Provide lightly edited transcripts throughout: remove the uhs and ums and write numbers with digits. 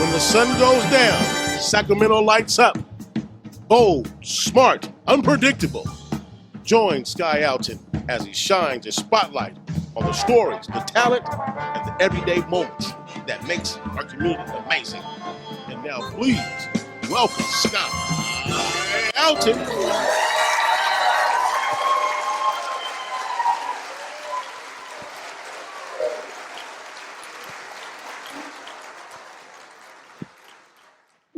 When the sun goes down, Sacramento lights up. Bold, smart, unpredictable. Join Sky Alton as he shines his spotlight on the stories, the talent, and the everyday moments that makes our community amazing. And now please welcome Sky Alton.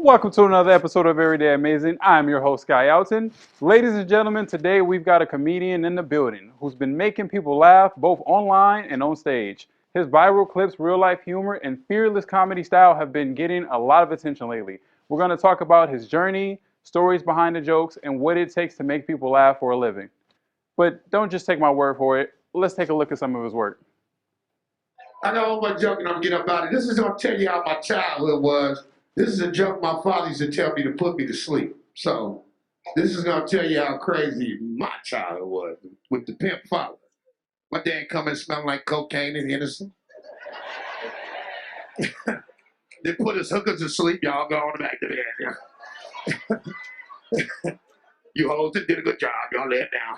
Welcome to another episode of Everyday Amazing. I'm your host, Sky Alton. Ladies and gentlemen, today we've got a comedian in the building who's been making people laugh both online and on stage. His viral clips, real-life humor, and fearless comedy style have been getting a lot of attention lately. We're going to talk about his journey, stories behind the jokes, and what it takes to make people laugh for a living. But don't just take my word for it. Let's take a look at some of his work. I got all my junk and I'm getting up out of it. This is going to tell you how my childhood was. This is a joke my father used to tell me to put me to sleep. So this is going to tell you how crazy my childhood was with the pimp father. My dad come in smelling like cocaine and Henderson. They put his hookers to sleep. Y'all go on back to bed. Yeah. You hoes did a good job. Y'all lay it down.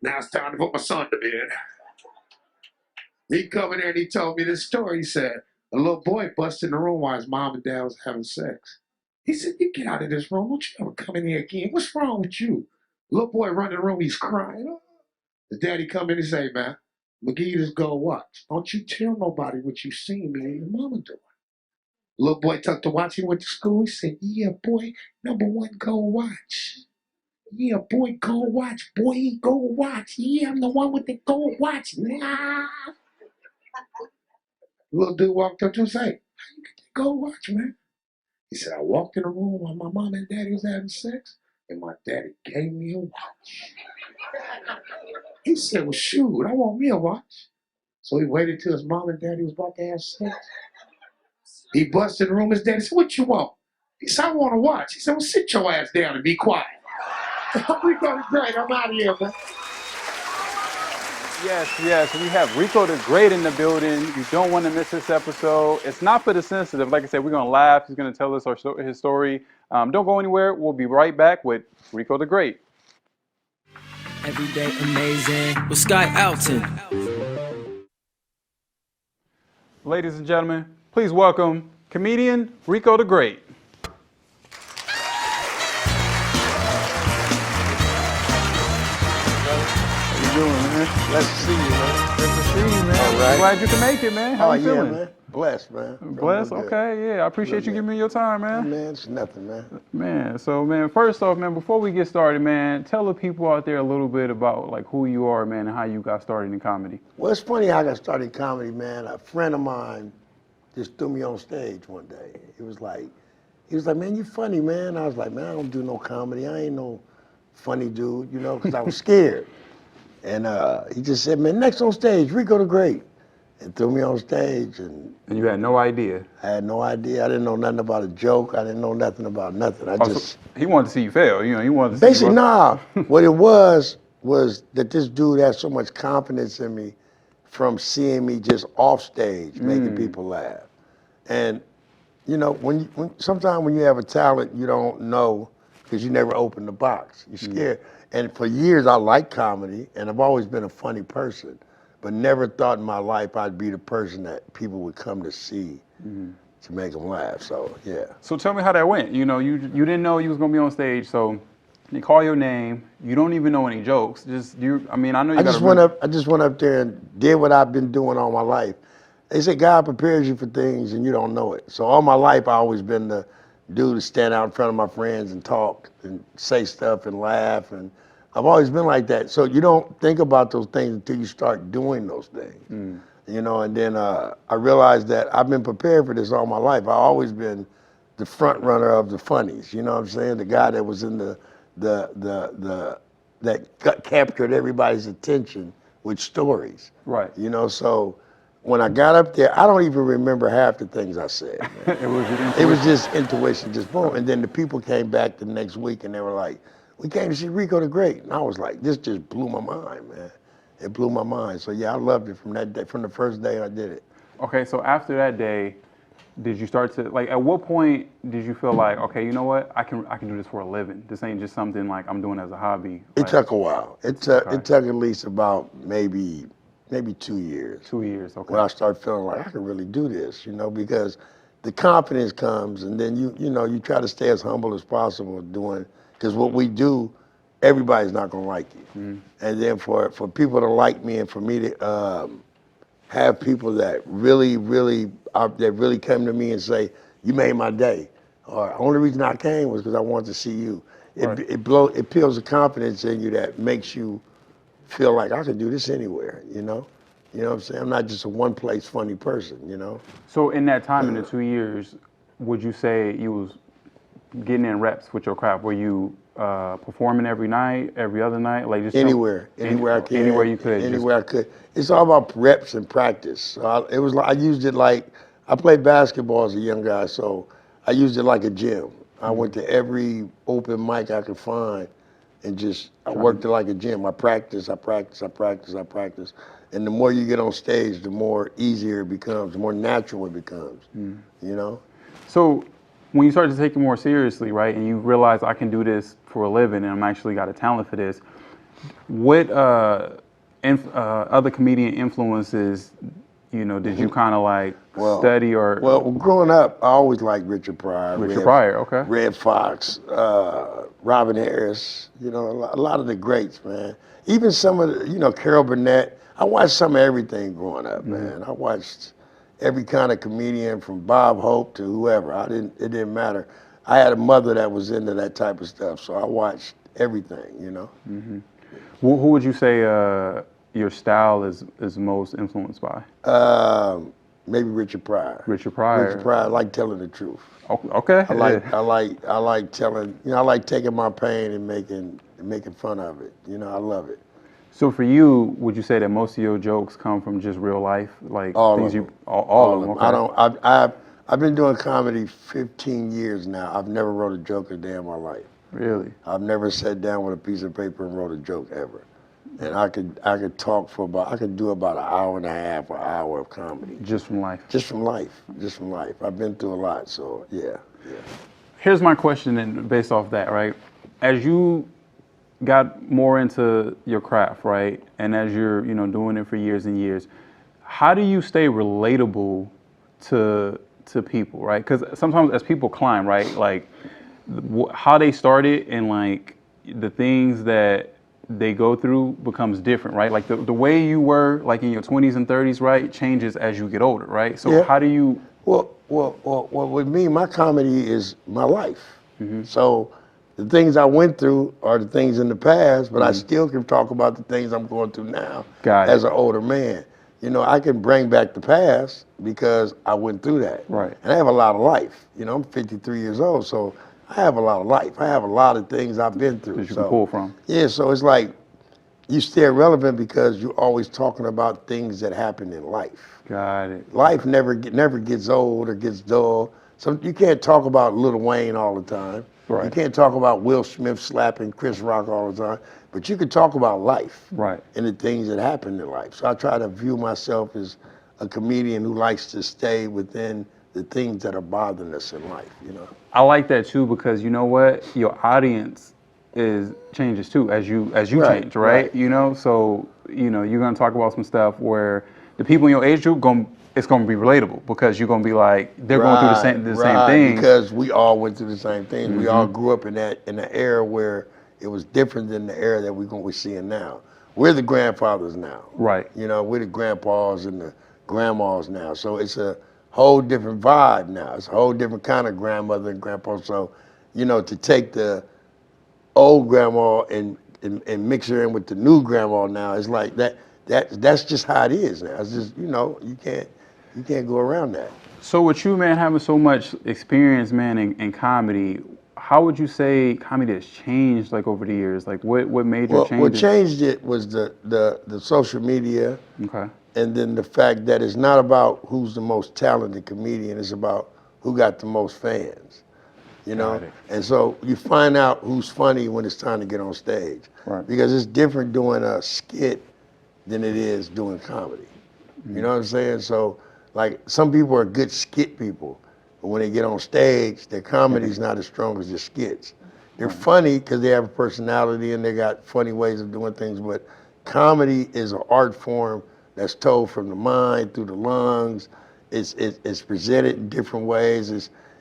Now it's time to put my son to bed. He come in there and he told me this story. He said, a little boy busted in the room while his mom and dad was having sex. He said, you get out of this room. Don't you ever come in here again. What's wrong with you? The little boy run in the room. He's crying. Oh. The daddy come in and say, man, McGee, just go watch. Don't you tell nobody what you seen me and your mama doing. The little boy took the watch. He went to school. He said, yeah, boy, number one, go watch. Yeah, boy, go watch. Boy, go watch. Yeah, I'm the one with the gold watch. Nah. Little dude walked up to him and said, how you get that gold watch, man? He said, I walked in the room while my mom and daddy was having sex, and my daddy gave me a watch. He said, well, shoot, I want me a watch. So he waited till his mom and daddy was about to have sex. He busted in the room. His daddy said, what you want? He said, I want a watch. He said, well, sit your ass down and be quiet. Ricco Da Great, I'm out of here, man. Yes, we have Ricco Da Great in the building. You don't want to miss this episode. It's not for the sensitive. Like I said, we're going to laugh. He's going to tell us his story. Don't go anywhere. We'll be right back with Ricco Da Great. Everyday Amazing with Sky Alton. Ladies and gentlemen, please welcome comedian Ricco Da Great. Blessed to see you, man. Good to see you, man. All right. Glad you can make it, man. How you feeling? Yeah, man. Blessed, man. Blessed? Okay, yeah. I appreciate you giving me your time, man. Man, it's nothing, man. Man, so, man, first off, man, before we get started, man, tell the people out there a little bit about, like, who you are, man, and how you got started in comedy. Well, it's funny how I got started in comedy, man. A friend of mine just threw me on stage one day. He was like, man, you funny, man. I was like, man, I don't do no comedy. I ain't no funny dude, you know, because I was scared. And he just said, man, next on stage, Ricco Da Great. And threw me on stage. And you had no idea? I had no idea. I didn't know nothing about a joke. I didn't know nothing about nothing. So he wanted to see you fail. You know, he wanted to basically, see you nah. What it was that this dude had so much confidence in me from seeing me just off stage, making people laugh. And, you know, sometimes when you have a talent, you don't know because you never opened the box. You're scared. And for years, I liked comedy, and I've always been a funny person, but never thought in my life I'd be the person that people would come to see to make them laugh. So, yeah. So tell me how that went. You know, you didn't know you was gonna be on stage, so they call your name. You don't even know any jokes. I know you. I just went up there and did what I've been doing all my life. They say God prepares you for things and you don't know it. So all my life, I've always been the dude to stand out in front of my friends and talk and say stuff and laugh, and I've always been like that. So you don't think about those things until you start doing those things, you know. And then I realized that I've been prepared for this all my life. I've always been the front runner of the funnies. You know what I'm saying? The guy that was in that captured everybody's attention with stories. Right. You know, so when I got up there, I don't even remember half the things I said. It was just intuition, just boom. And then the people came back the next week and they were like, we came to see Ricco Da Great. And I was like, this just blew my mind, man. It blew my mind. So yeah, I loved it from that day, from the first day I did it. Okay, so after that day, did you start to like? At what point did you feel like, okay, you know what, I can do this for a living. This ain't just something like I'm doing as a hobby. It Like, took a while. It took okay. it took at least about maybe 2 years. 2 years. Okay. Where I started feeling like I could really do this, because the confidence comes, and then you try to stay as humble as possible doing, because what we do, everybody's not gonna like you, and then for people to like me and for me to have people that really came to me and say, you made my day, or only reason I came was because I wanted to see you. Right. It builds a confidence in you that makes you feel like I can do this anywhere, You know what I'm saying? I'm not just a one place funny person. So in that time, in the 2 years, would you say you was getting in reps with your craft? Were you performing every night, every other night, like just Anywhere I can, anywhere you could, anywhere I could. It's all about reps and practice. So it was like I used it like I played basketball as a young guy, so I used it like a gym. I went to every open mic I could find, and I worked it like a gym. I practice, and the more you get on stage, the more easier it becomes, the more natural it becomes. So when you start to take it more seriously, right, and you realize I can do this for a living and I'm actually got a talent for this, what other comedian influences, did you kind of like study or? Well, growing up, I always liked Richard Pryor. Richard Pryor, okay. Red Fox, Robin Harris, a lot of the greats, man. Even some of the, Carol Burnett. I watched some of everything growing up, man. I watched every kind of comedian from Bob Hope to whoever. It didn't matter. I had a mother that was into that type of stuff, so I watched everything. Who would you say your style is most influenced by? Maybe Richard Pryor. Richard Pryor. Richard Pryor. I like telling the truth. Okay. I like telling. I like taking my pain and making fun of it. I love it. So for you, would you say that most of your jokes come from just real life, like all things of them. all of them? Okay. I've been doing comedy 15 years now. I've never wrote a joke a day in my life. Really? I've never sat down with a piece of paper and wrote a joke ever. And I could talk I could do about an hour and a half, an hour of comedy. Just from life? Just from life. I've been through a lot, so yeah. Here's my question, and based off that, right? As you got more into your craft, right, and as you're doing it for years and years, how do you stay relatable to people, right? Because sometimes as people climb, right, like how they started and like the things that they go through becomes different, right? Like the way you were like in your 20s and 30s, right, changes as you get older, right? So how do you? Well, with me, my comedy is my life. So the things I went through are the things in the past, but I still can talk about the things I'm going through now as an older man. I can bring back the past because I went through that. Right. And I have a lot of life. I'm 53 years old, so I have a lot of life. I have a lot of things I've been through. That you can pull from. Yeah, so it's like you stay relevant because you're always talking about things that happen in life. Got it. Life never gets old or gets dull. So you can't talk about Lil Wayne all the time. Right. You can't talk about Will Smith slapping Chris Rock all the time. But you can talk about life. Right. And the things that happen in life. So I try to view myself as a comedian who likes to stay within the things that are bothering us in life, I like that too because you know what? Your audience changes too as you change, right? So you're gonna talk about some stuff where the people in your age group it's gonna be relatable because you're gonna be like they're going through the same thing. Because we all went through the same thing. We all grew up in the era where it was different than the era that we're seeing now. We're the grandfathers now. Right. We're the grandpas and the grandmas now. So it's a whole different vibe now. It's a whole different kind of grandmother and grandpa. So, to take the old grandma and mix her in with the new grandma now, it's like that's just how it is now. It's just, you can't go around that. So with you, man, having so much experience, man, in comedy, how would you say comedy has changed like over the years? Like what major changes? What changed it was the social media. Okay. And then the fact that it's not about who's the most talented comedian, it's about who got the most fans, And so you find out who's funny when it's time to get on stage. Right. Because it's different doing a skit than it is doing comedy. You know what I'm saying? So like some people are good skit people, but when they get on stage, their comedy's not as strong as their skits. They're funny because they have a personality and they got funny ways of doing things, but comedy is an art form that's told from the mind through the lungs. It's presented in different ways.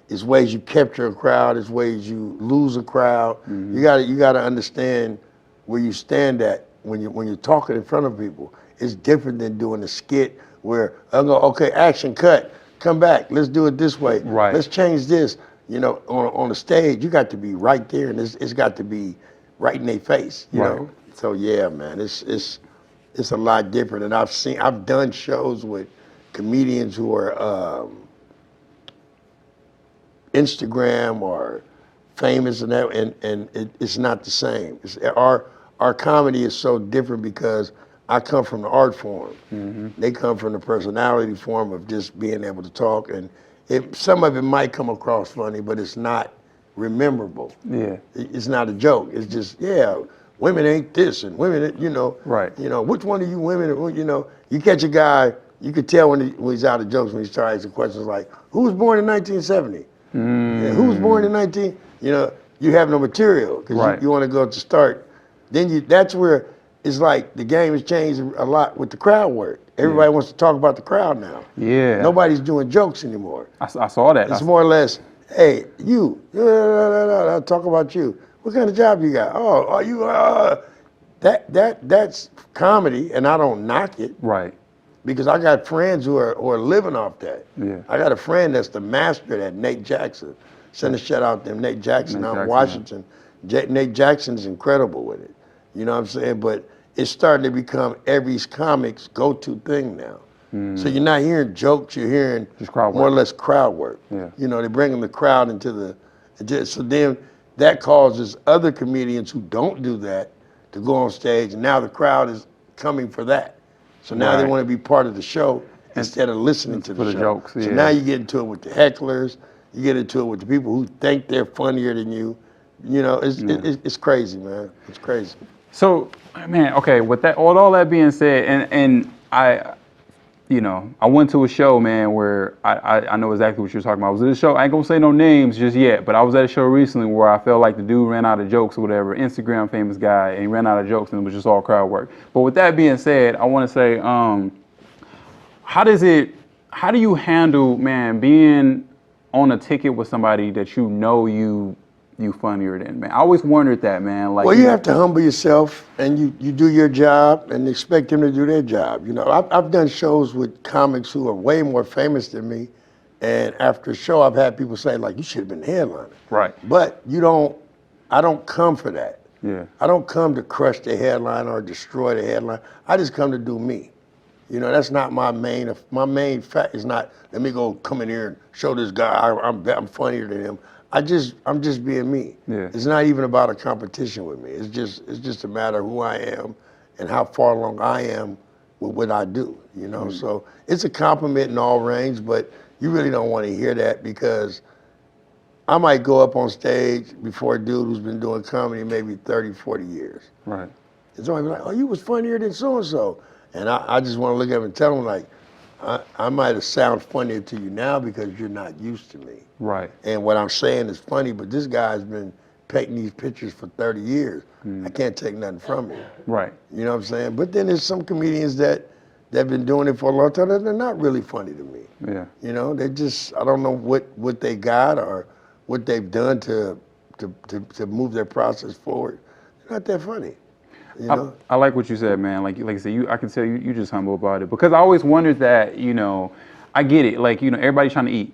It's ways you capture a crowd. It's ways you lose a crowd. You gotta understand where you stand at when you're talking in front of people. It's different than doing a skit where I go, okay, action, cut, come back, let's do it this way. Right. Let's change this. You know, on the stage, you got to be right there, and it's got to be right in their face. You Right. know. So yeah, man, it's a lot different. And I've done shows with comedians who are Instagram or famous and that, and it's not the same. Our comedy is so different because I come from the art form. They come from the personality form of just being able to talk, and some of it might come across funny, but it's not rememberable. Yeah. It's not a joke. It's just, yeah, women ain't this, and women, you know, Right. You know, which one of you women, you know, you catch a guy, you could tell when he's out of jokes when he starts asking questions like, who was born in 1970? Yeah, who was born in 19? You know, you have no material because Right. you want to go to start. Then that's where it's like the game has changed a lot with the crowd work. Everybody wants to talk about the crowd now. Yeah. Nobody's doing jokes anymore. I saw that. It's more or less, hey, you, I'll talk about you. What kind of job you got? Oh, are you, that's comedy, and I don't knock it Right. because I got friends who are living off that. Yeah. I got a friend that's the master of that, Nate Jackson. Send a shout out to him, Nate Jackson out in Washington. Nate Jackson's incredible with it. You know what I'm saying? But it's starting to become every comic's go-to thing now. So you're not hearing jokes, you're hearing Just crowd more or work. less crowd work. Yeah. You know, they're bringing the crowd into so then that causes other comedians who don't do that to go on stage, and now the crowd is coming for that. So now they Right. want to be part of the show instead of listening to for the the show. jokes, So yeah. now you get into it with the hecklers, you get into it with the people who think they're funnier than you. You know, it's crazy, man. It's crazy. So, man, okay, with all that being said, and I, you know, I went to a show, man, where I know exactly what you're talking about. I was at a show, I ain't gonna say no names just yet, but I was at a show recently where I felt like the dude ran out of jokes or whatever, Instagram famous guy, and he ran out of jokes and it was just all crowd work. But with that being said, I wanna say, how do you handle, man, being on a ticket with somebody that you know you funnier than, man? I always wondered that, man. Like, Well, you have to humble yourself, and you do your job and expect them to do their job. You know, I've done shows with comics who are way more famous than me, and after a show, I've had people say, like, you should have been the headliner. Right. But I don't come for that. Yeah. I don't come to crush the headline or destroy the headline. I just come to do me. You know, that's not my main fact is not, let me go come in here and show this guy I'm funnier than him. I'm just being me. Yeah. It's not even about a competition with me. It's just a matter of who I am and how far along I am with what I do, you know? So it's a compliment in all range, but you really don't want to hear that because I might go up on stage before a dude who's been doing comedy maybe 30, 40 years. Right. And somebody be like, oh, you was funnier than so-and-so. And I just want to look at him and tell him, like, I might have sound funnier to you now because you're not used to me. Right. And what I'm saying is funny, but this guy's been painting these pictures for 30 years. I can't take nothing from you. Right. You know what I'm saying? But then there's some comedians that have been doing it for a long time that they're not really funny to me. Yeah. You know, they just, I don't know what they got or what they've done to move their process forward. They're not that funny. You know? I like what you said, man. Like I said, I can tell you just humble about it because I always wondered that, you know, I get it. Like, you know, everybody's trying to eat,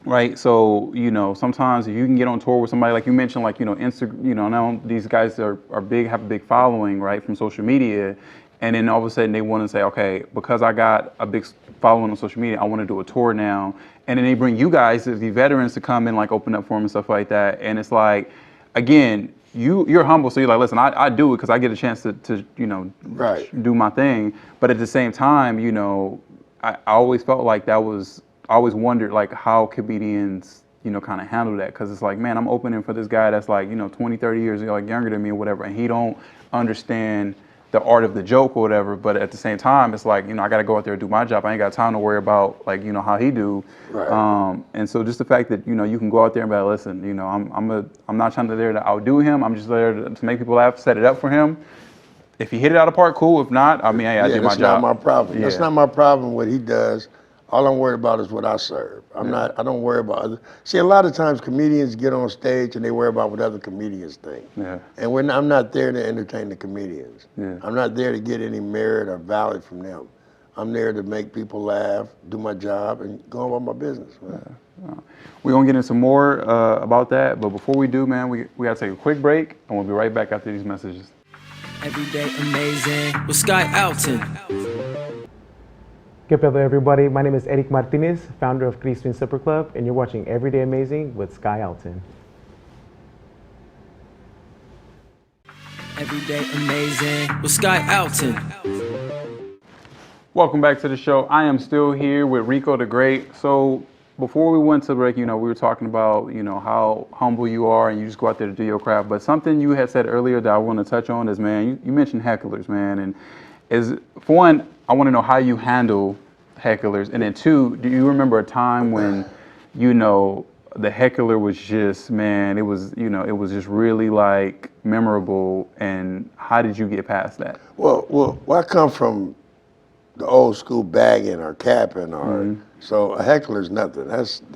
right? So, you know, sometimes if you can get on tour with somebody, like you mentioned, like, you know, now these guys are big, have a big following, right, from social media. And then all of a sudden they want to say, okay, because I got a big following on social media, I want to do a tour now. And then they bring you guys, the veterans, to come and like open up for them and stuff like that. And it's like, again, you're humble, so you're like, listen, I do it because I get a chance to you know, do my thing. But at the same time, you know, I always felt like I always wondered like how comedians, you know, kind of handle that. Because it's like, man, I'm opening for this guy that's like, you know, 20, 30 years like younger than me or whatever, and he don't understand the art of the joke or whatever. But at the same time, it's like, I got to go out there and do my job. I ain't got time to worry about like, how he do. Right. And so just the fact that, you can go out there and be like, listen, I'm not trying to there to outdo him. I'm just there to make people laugh, set it up for him. If he hit it out of the park, cool. If not, I mean, hey, I did my job. That's not my problem. Yeah. That's not my problem what he does. All I'm worried about is what I serve. I don't worry about other. See, a lot of times comedians get on stage and they worry about what other comedians think. Yeah. And I'm not there to entertain the comedians. Yeah. I'm not there to get any merit or value from them. I'm there to make people laugh, do my job, and go on about my business. We're going to get into more about that. But before we do, man, we got to take a quick break, and we'll be right back after these messages. Everyday amazing with Sky Alton. ¿Qué pedo, everybody? My name is Eric Martinez, founder of Cristo Supper Club, and you're watching Everyday Amazing with Sky Alton. Everyday amazing with Sky Alton. Welcome back to the show. I am still here with Ricco Da Great. So before we went to break, we were talking about, how humble you are and you just go out there to do your craft. But something you had said earlier that I want to touch on is, man, you mentioned hecklers, man. And for one, I want to know how you handle hecklers. And then two, do you remember a time when, the heckler was just, man, it was just really like memorable, and how did you get past that? Well, I come from the old school bagging or capping or so a heckler's nothing.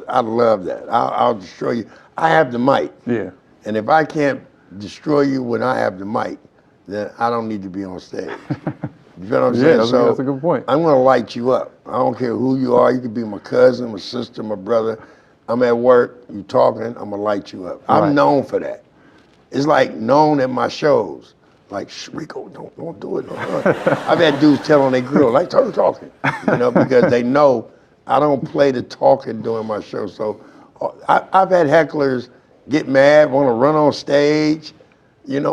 I love that. I'll destroy you. I have the mic. Yeah. And if I can't destroy you when I have the mic, then I don't need to be on stage. You know what I'm saying? That's a good point. I'm gonna light you up. I don't care who you are. You could be my cousin, my sister, my brother. I'm at work, you talking, I'm gonna light you up. Right. I'm known for that. It's like known at my shows. Like, Ricco, don't do it. I've had dudes tell on their grill, like, start talking, because they know I don't play the talking during my show. So I've had hecklers get mad, want to run on stage. Man,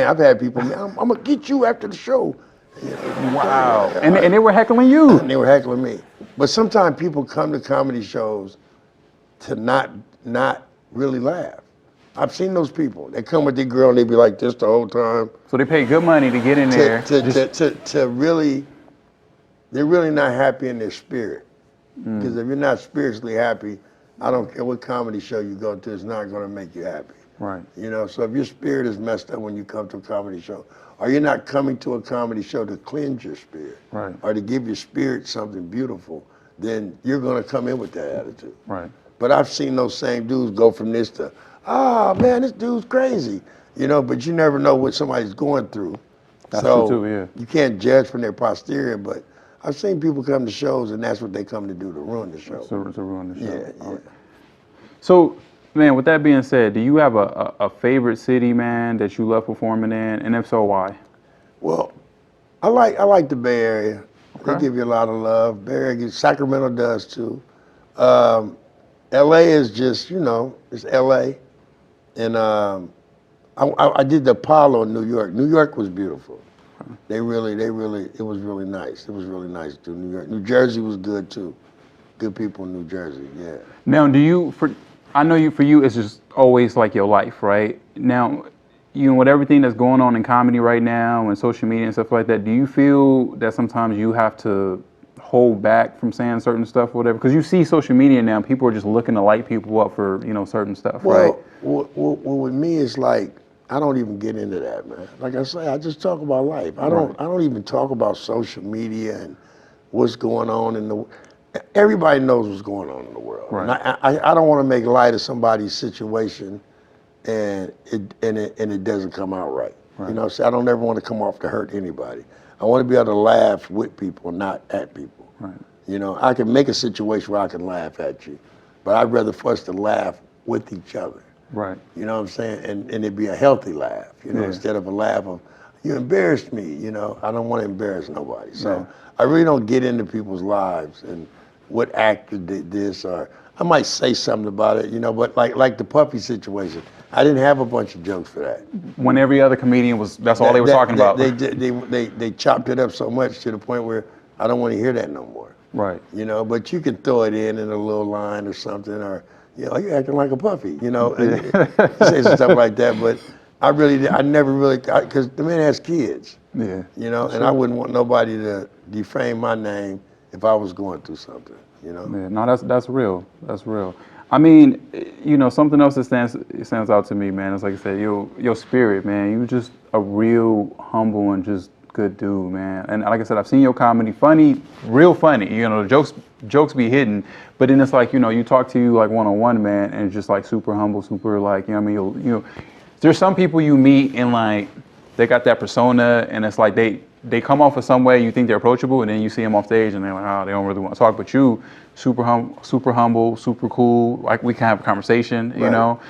I've had people, man, I'm gonna get you after the show. Wow. And they were heckling you. And they were heckling me. But sometimes people come to comedy shows to not really laugh. I've seen those people. They come with their girl and they be like this the whole time. So they pay good money to get in there. To really, they're really not happy in their spirit. Because if you're not spiritually happy, I don't care what comedy show you go to, it's not gonna make you happy. Right. So if your spirit is messed up when you come to a comedy show, or you're not coming to a comedy show to cleanse your spirit, right, or to give your spirit something beautiful, then you're gonna come in with that attitude. Right. But I've seen those same dudes go from this to, man, this dude's crazy. But you never know what somebody's going through. That's true too, yeah. You can't judge from their posterior, but I've seen people come to shows and that's what they come to do, to ruin the show. To ruin the show. Yeah. Right. So, man, with that being said, do you have a favorite city, man, that you love performing in? And if so, why? Well, I like the Bay Area. Okay. They give you a lot of love. Bay Area, Sacramento does too. LA is just, it's LA. And I did the Apollo in New York. New York was beautiful. It was really nice. It was really nice to New York. New Jersey was good too. Good people in New Jersey, yeah. Now, I know for you, it's just always like your life, right? Now, with everything that's going on in comedy right now and social media and stuff like that, do you feel that sometimes you have to hold back from saying certain stuff or whatever? Because you see social media now, people are just looking to light people up for, certain stuff, right? Well, with me, it's like, I don't even get into that, man. Like I say, I just talk about life. I don't even talk about social media and what's going on in the. Everybody knows what's going on in the world. Right. And I don't want to make light of somebody's situation, and it doesn't come out right. Right. So I don't ever want to come off to hurt anybody. I want to be able to laugh with people, not at people. Right. I can make a situation where I can laugh at you, but I'd rather for us to laugh with each other. Right. You know what I'm saying? And it'd be a healthy laugh, instead of a laugh of, you embarrassed me, I don't want to embarrass nobody. So I really don't get into people's lives and what actor did this, or I might say something about it, but like the puppy situation, I didn't have a bunch of jokes for that. When every other comedian that's all they were talking about. They chopped it up so much to the point where I don't want to hear that no more. Right. But you can throw it in a little line or something, or, you're acting like a puppy, and say some stuff like that. But I never really, because the man has kids. Yeah. You know, and Sure. I wouldn't want nobody to defame my name if I was going through something, you know. Yeah, no, that's real. That's real. I mean, you know, something else that stands out to me, man, is like I said, your spirit, man. You just a real humble and just good dude, man. And like I said, I've seen your comedy, funny, real funny. You know, jokes be hidden, but then it's like, you know, you talk to you like one on one, man, and it's just like super humble, super like, you know what I mean? You know, there's some people you meet and like they got that persona, and it's like they come off of some way you think they're approachable, and then you see them off stage and they're like, oh, they don't really want to talk. But you, super humble, super cool. Like we can have a conversation, you Right. know.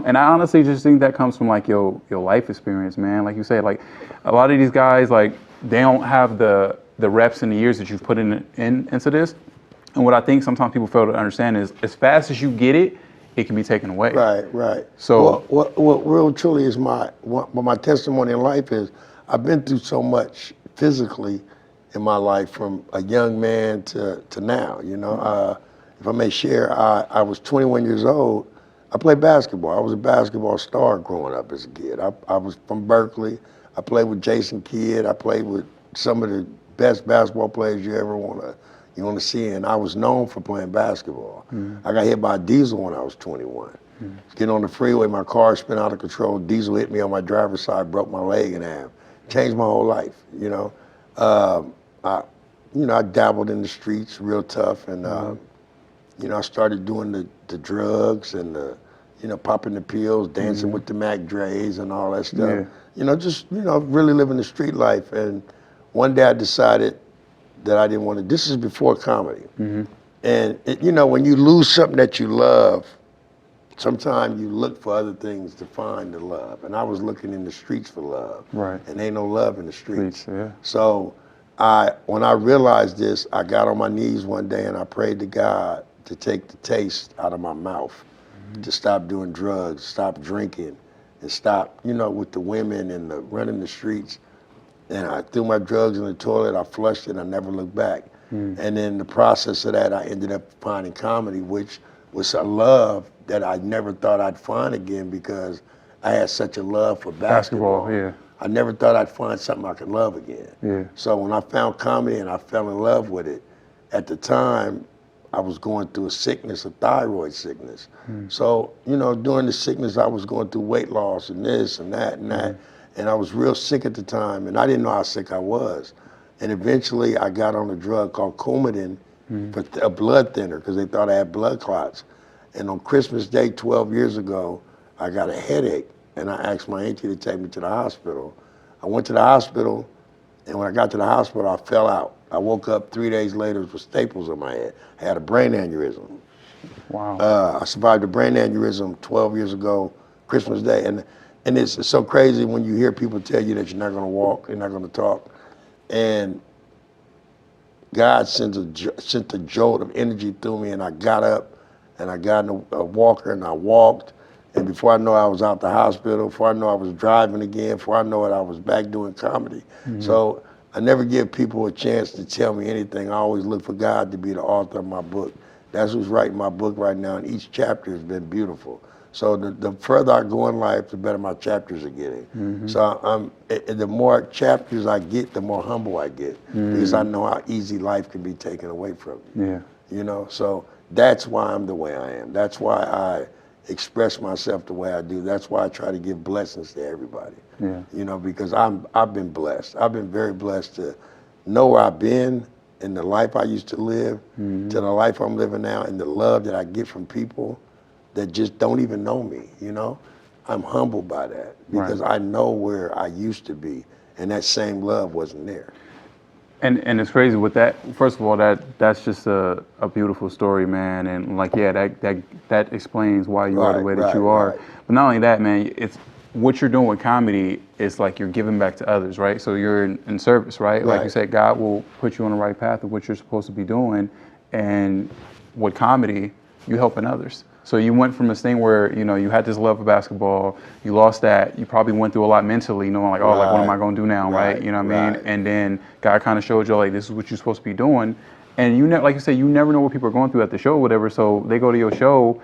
And I honestly just think that comes from like your life experience, man. Like you say, like a lot of these guys, like they don't have the reps and the years that you've put into this. And what I think sometimes people fail to understand is as fast as you get it, it can be taken away. Right. So what real truly is my testimony in life is I've been through so much physically in my life from a young man to now. You know, if I may share, I was 21 years old. I played basketball. I was a basketball star growing up as a kid. I was from Berkeley. I played with Jason Kidd. I played with some of the best basketball players you ever want to see, and I was known for playing basketball. I got hit by a diesel when I was 21. Getting on the freeway, my car spun out of control. Diesel hit me on my driver's side, broke my leg in half. Changed my whole life, you know. I dabbled in the streets real tough, and I started doing the drugs and popping the pills, dancing with the Mac Dre's and all that stuff. Yeah. Just really living the street life. And one day I decided that I didn't want to. This is before comedy, and when you lose something that you love, sometimes you look for other things to find the love. And I was looking in the streets for love, Right. and ain't no love in the streets. Yeah. So when I realized this, I got on my knees one day and I prayed to God to take the taste out of my mouth, to stop doing drugs, stop drinking, and stop, with the women and the running the streets. And I threw my drugs in the toilet, I flushed it, I never looked back. And in the process of that, I ended up finding comedy, which was a love that I never thought I'd find again because I had such a love for basketball. Yeah. I never thought I'd find something I could love again. Yeah. So when I found comedy and I fell in love with it, at the time, I was going through a sickness, a thyroid sickness. So, during the sickness, I was going through weight loss and this and that and that. And I was real sick at the time, and I didn't know how sick I was. And eventually, I got on a drug called Coumadin, for a blood thinner, because they thought I had blood clots. And on Christmas Day, 12 years ago, I got a headache, and I asked my auntie to take me to the hospital. I went to the hospital, and when I got to the hospital, I fell out. I woke up 3 days later with staples in my head. I had a brain aneurysm. Wow. I survived a brain aneurysm 12 years ago, Christmas Day. And it's so crazy when you hear people tell you that you're not going to walk, you're not going to talk. And God sent a jolt of energy through me, and I got up, and I got in a walker, and I walked. And before I know it, I was out the hospital. Before I know I was driving again. Before I know it, I was back doing comedy. So I never give people a chance to tell me anything. I always look for God to be the author of my book. That's who's writing my book right now, and each chapter has been beautiful. So the further I go in life, the better my chapters are getting. So the more chapters I get, the more humble I get, because I know how easy life can be taken away from you. Yeah. So that's why I'm the way I am. That's why I express myself the way I do. That's why I try to give blessings to everybody. Yeah. Because I've been blessed. I've been very blessed to know where I've been and the life I used to live to the life I'm living now, and the love that I get from people that just don't even know me, I'm humbled by that because I know where I used to be, and that same love wasn't there. And it's crazy with that. First of all, that's just a beautiful story, man. And like, yeah, that explains why you are the way that you are. Right. But not only that, man, it's what you're doing with comedy is like you're giving back to others, right? So you're in service, right? Like you said, God will put you on the right path of what you're supposed to be doing. And with comedy, you helping others. So you went from this thing where, you had this love for basketball, you lost that, you probably went through a lot mentally, knowing like, oh, like, what am I going to do now, right? You know what I mean? And then God kind of showed you, like, this is what you're supposed to be doing. And like you said, you never know what people are going through at the show or whatever, so they go to your show,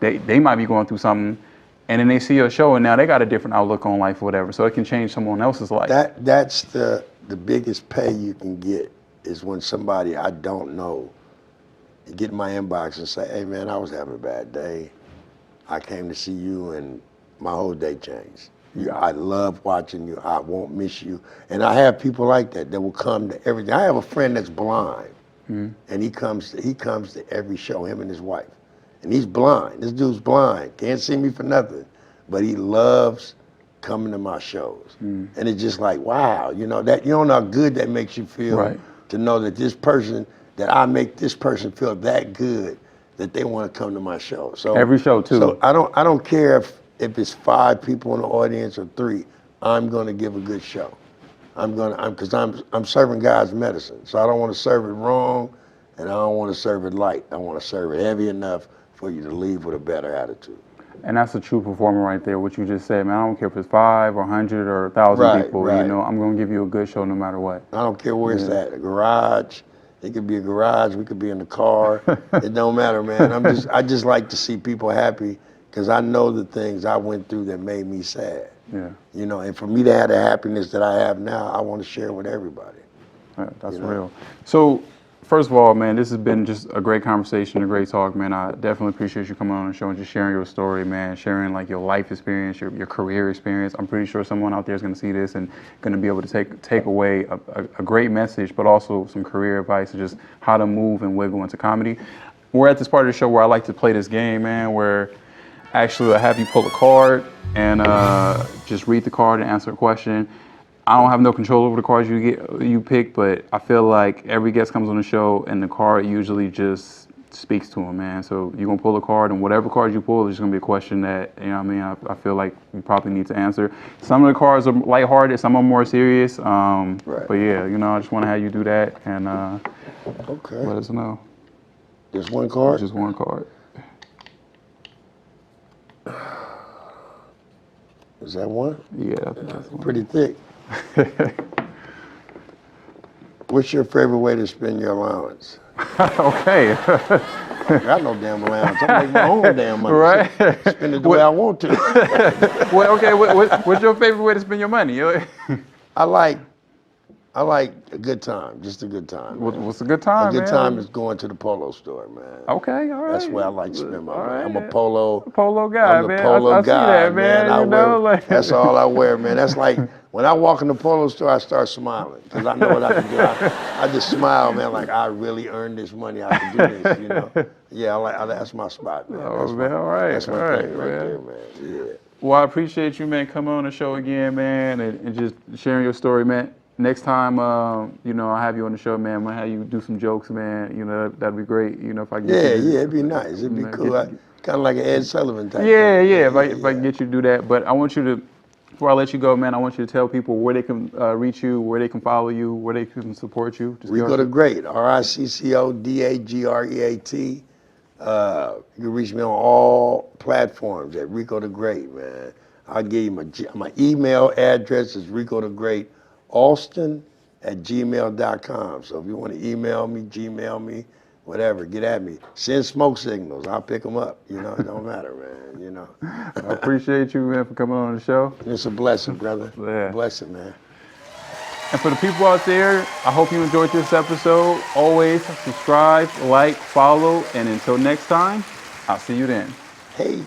they might be going through something, and then they see your show, and now they got a different outlook on life or whatever. So it can change someone else's life. That's the biggest pay you can get is when somebody I don't know get in my inbox and say, hey man, I was having a bad day. I came to see you and my whole day changed. I love watching you. I won't miss you. And I have people like that will come to everything. I have a friend that's blind, and he comes to every show, him and his wife. And he's blind. This dude's blind. Can't see me for nothing. But he loves coming to my shows. And it's just like, wow, you know how good that makes you feel to know that that I make this person feel that good that they want to come to my show. So every show too. So I don't care if it's 5 people in the audience or 3. I'm gonna give a good show. Because I'm serving God's medicine. So I don't want to serve it wrong, and I don't want to serve it light. I want to serve it heavy enough for you to leave with a better attitude. And that's a true performer right there, what you just said, man. I don't care if it's 5 or 100 or 1,000 people, you know, I'm going to give you a good show no matter what. I don't care where it's at, a garage. It could be a garage, we could be in the car. It don't matter, man. I just like to see people happy because I know the things I went through that made me sad. Yeah. You know, and for me to have the happiness that I have now, I want to share with everybody. That's real. So, first of all, man, this has been just a great conversation, a great talk, man. I definitely appreciate you coming on the show and just sharing your story, man, sharing like your life experience, your career experience. I'm pretty sure someone out there is going to see this and going to be able to take away a great message, but also some career advice and just how to move and wiggle into comedy. We're at this part of the show where I like to play this game, man, where actually I have you pull a card and just read the card and answer a question. I don't have no control over the cards you pick, but I feel like every guest comes on the show and the card usually just speaks to them, man. So you're gonna pull a card, and whatever card you pull, there's gonna be a question that, you know what I mean, I feel like you probably need to answer. Some of the cards are lighthearted, some are more serious. But yeah, you know, I just wanna have you do that and let us know. Just one card? Just one card. Is that one? Yeah, I think that's one. Pretty thick. What's your favorite way to spend your allowance? Okay. I got no damn allowance. I make my own damn money. Right. Spend it the way I want to. Well, okay. What's your favorite way to spend your money? I like a good time, just a good time. What's a good time, man? A good man? time is going to the polo store, man. Okay, all right. That's where I like to spend my money. Right. I'm a polo guy, I'm man. a polo I guy, see that, man. That's all I wear, man. That's like when I walk in the polo store, I start smiling because I know what I can do. I just smile, man, like I really earned this money. I can do this, you know. Yeah, that's my spot, man. Oh, man, all right. That's my thing right there, man. Yeah. Well, I appreciate you, man, coming on the show again, man, and just sharing your story, man. Next time, you know, I'll have you on the show, man. I'm gonna have you do some jokes, man. You know, that'd be great. You know, if I get you it'd be nice. It'd be cool. Kind of like an Ed Sullivan type. Yeah. If I can get you to do that, but I want you to, before I let you go, man, I want you to tell people where they can reach you, where they can follow you, where they can support you. Ricco Da Great, RICCODAGREAT. You can reach me on all platforms at Ricco Da Great, man. I'll give you my email address is RiccoDaGreatAustin@gmail.com. So if you want to email me, Gmail me, whatever, get at me. Send smoke signals. I'll pick them up. You know, it don't matter, man. You know. I appreciate you, man, for coming on the show. It's a blessing, brother. Yeah. A blessing, man. And for the people out there, I hope you enjoyed this episode. Always subscribe, like, follow, and until next time, I'll see you then. Hey.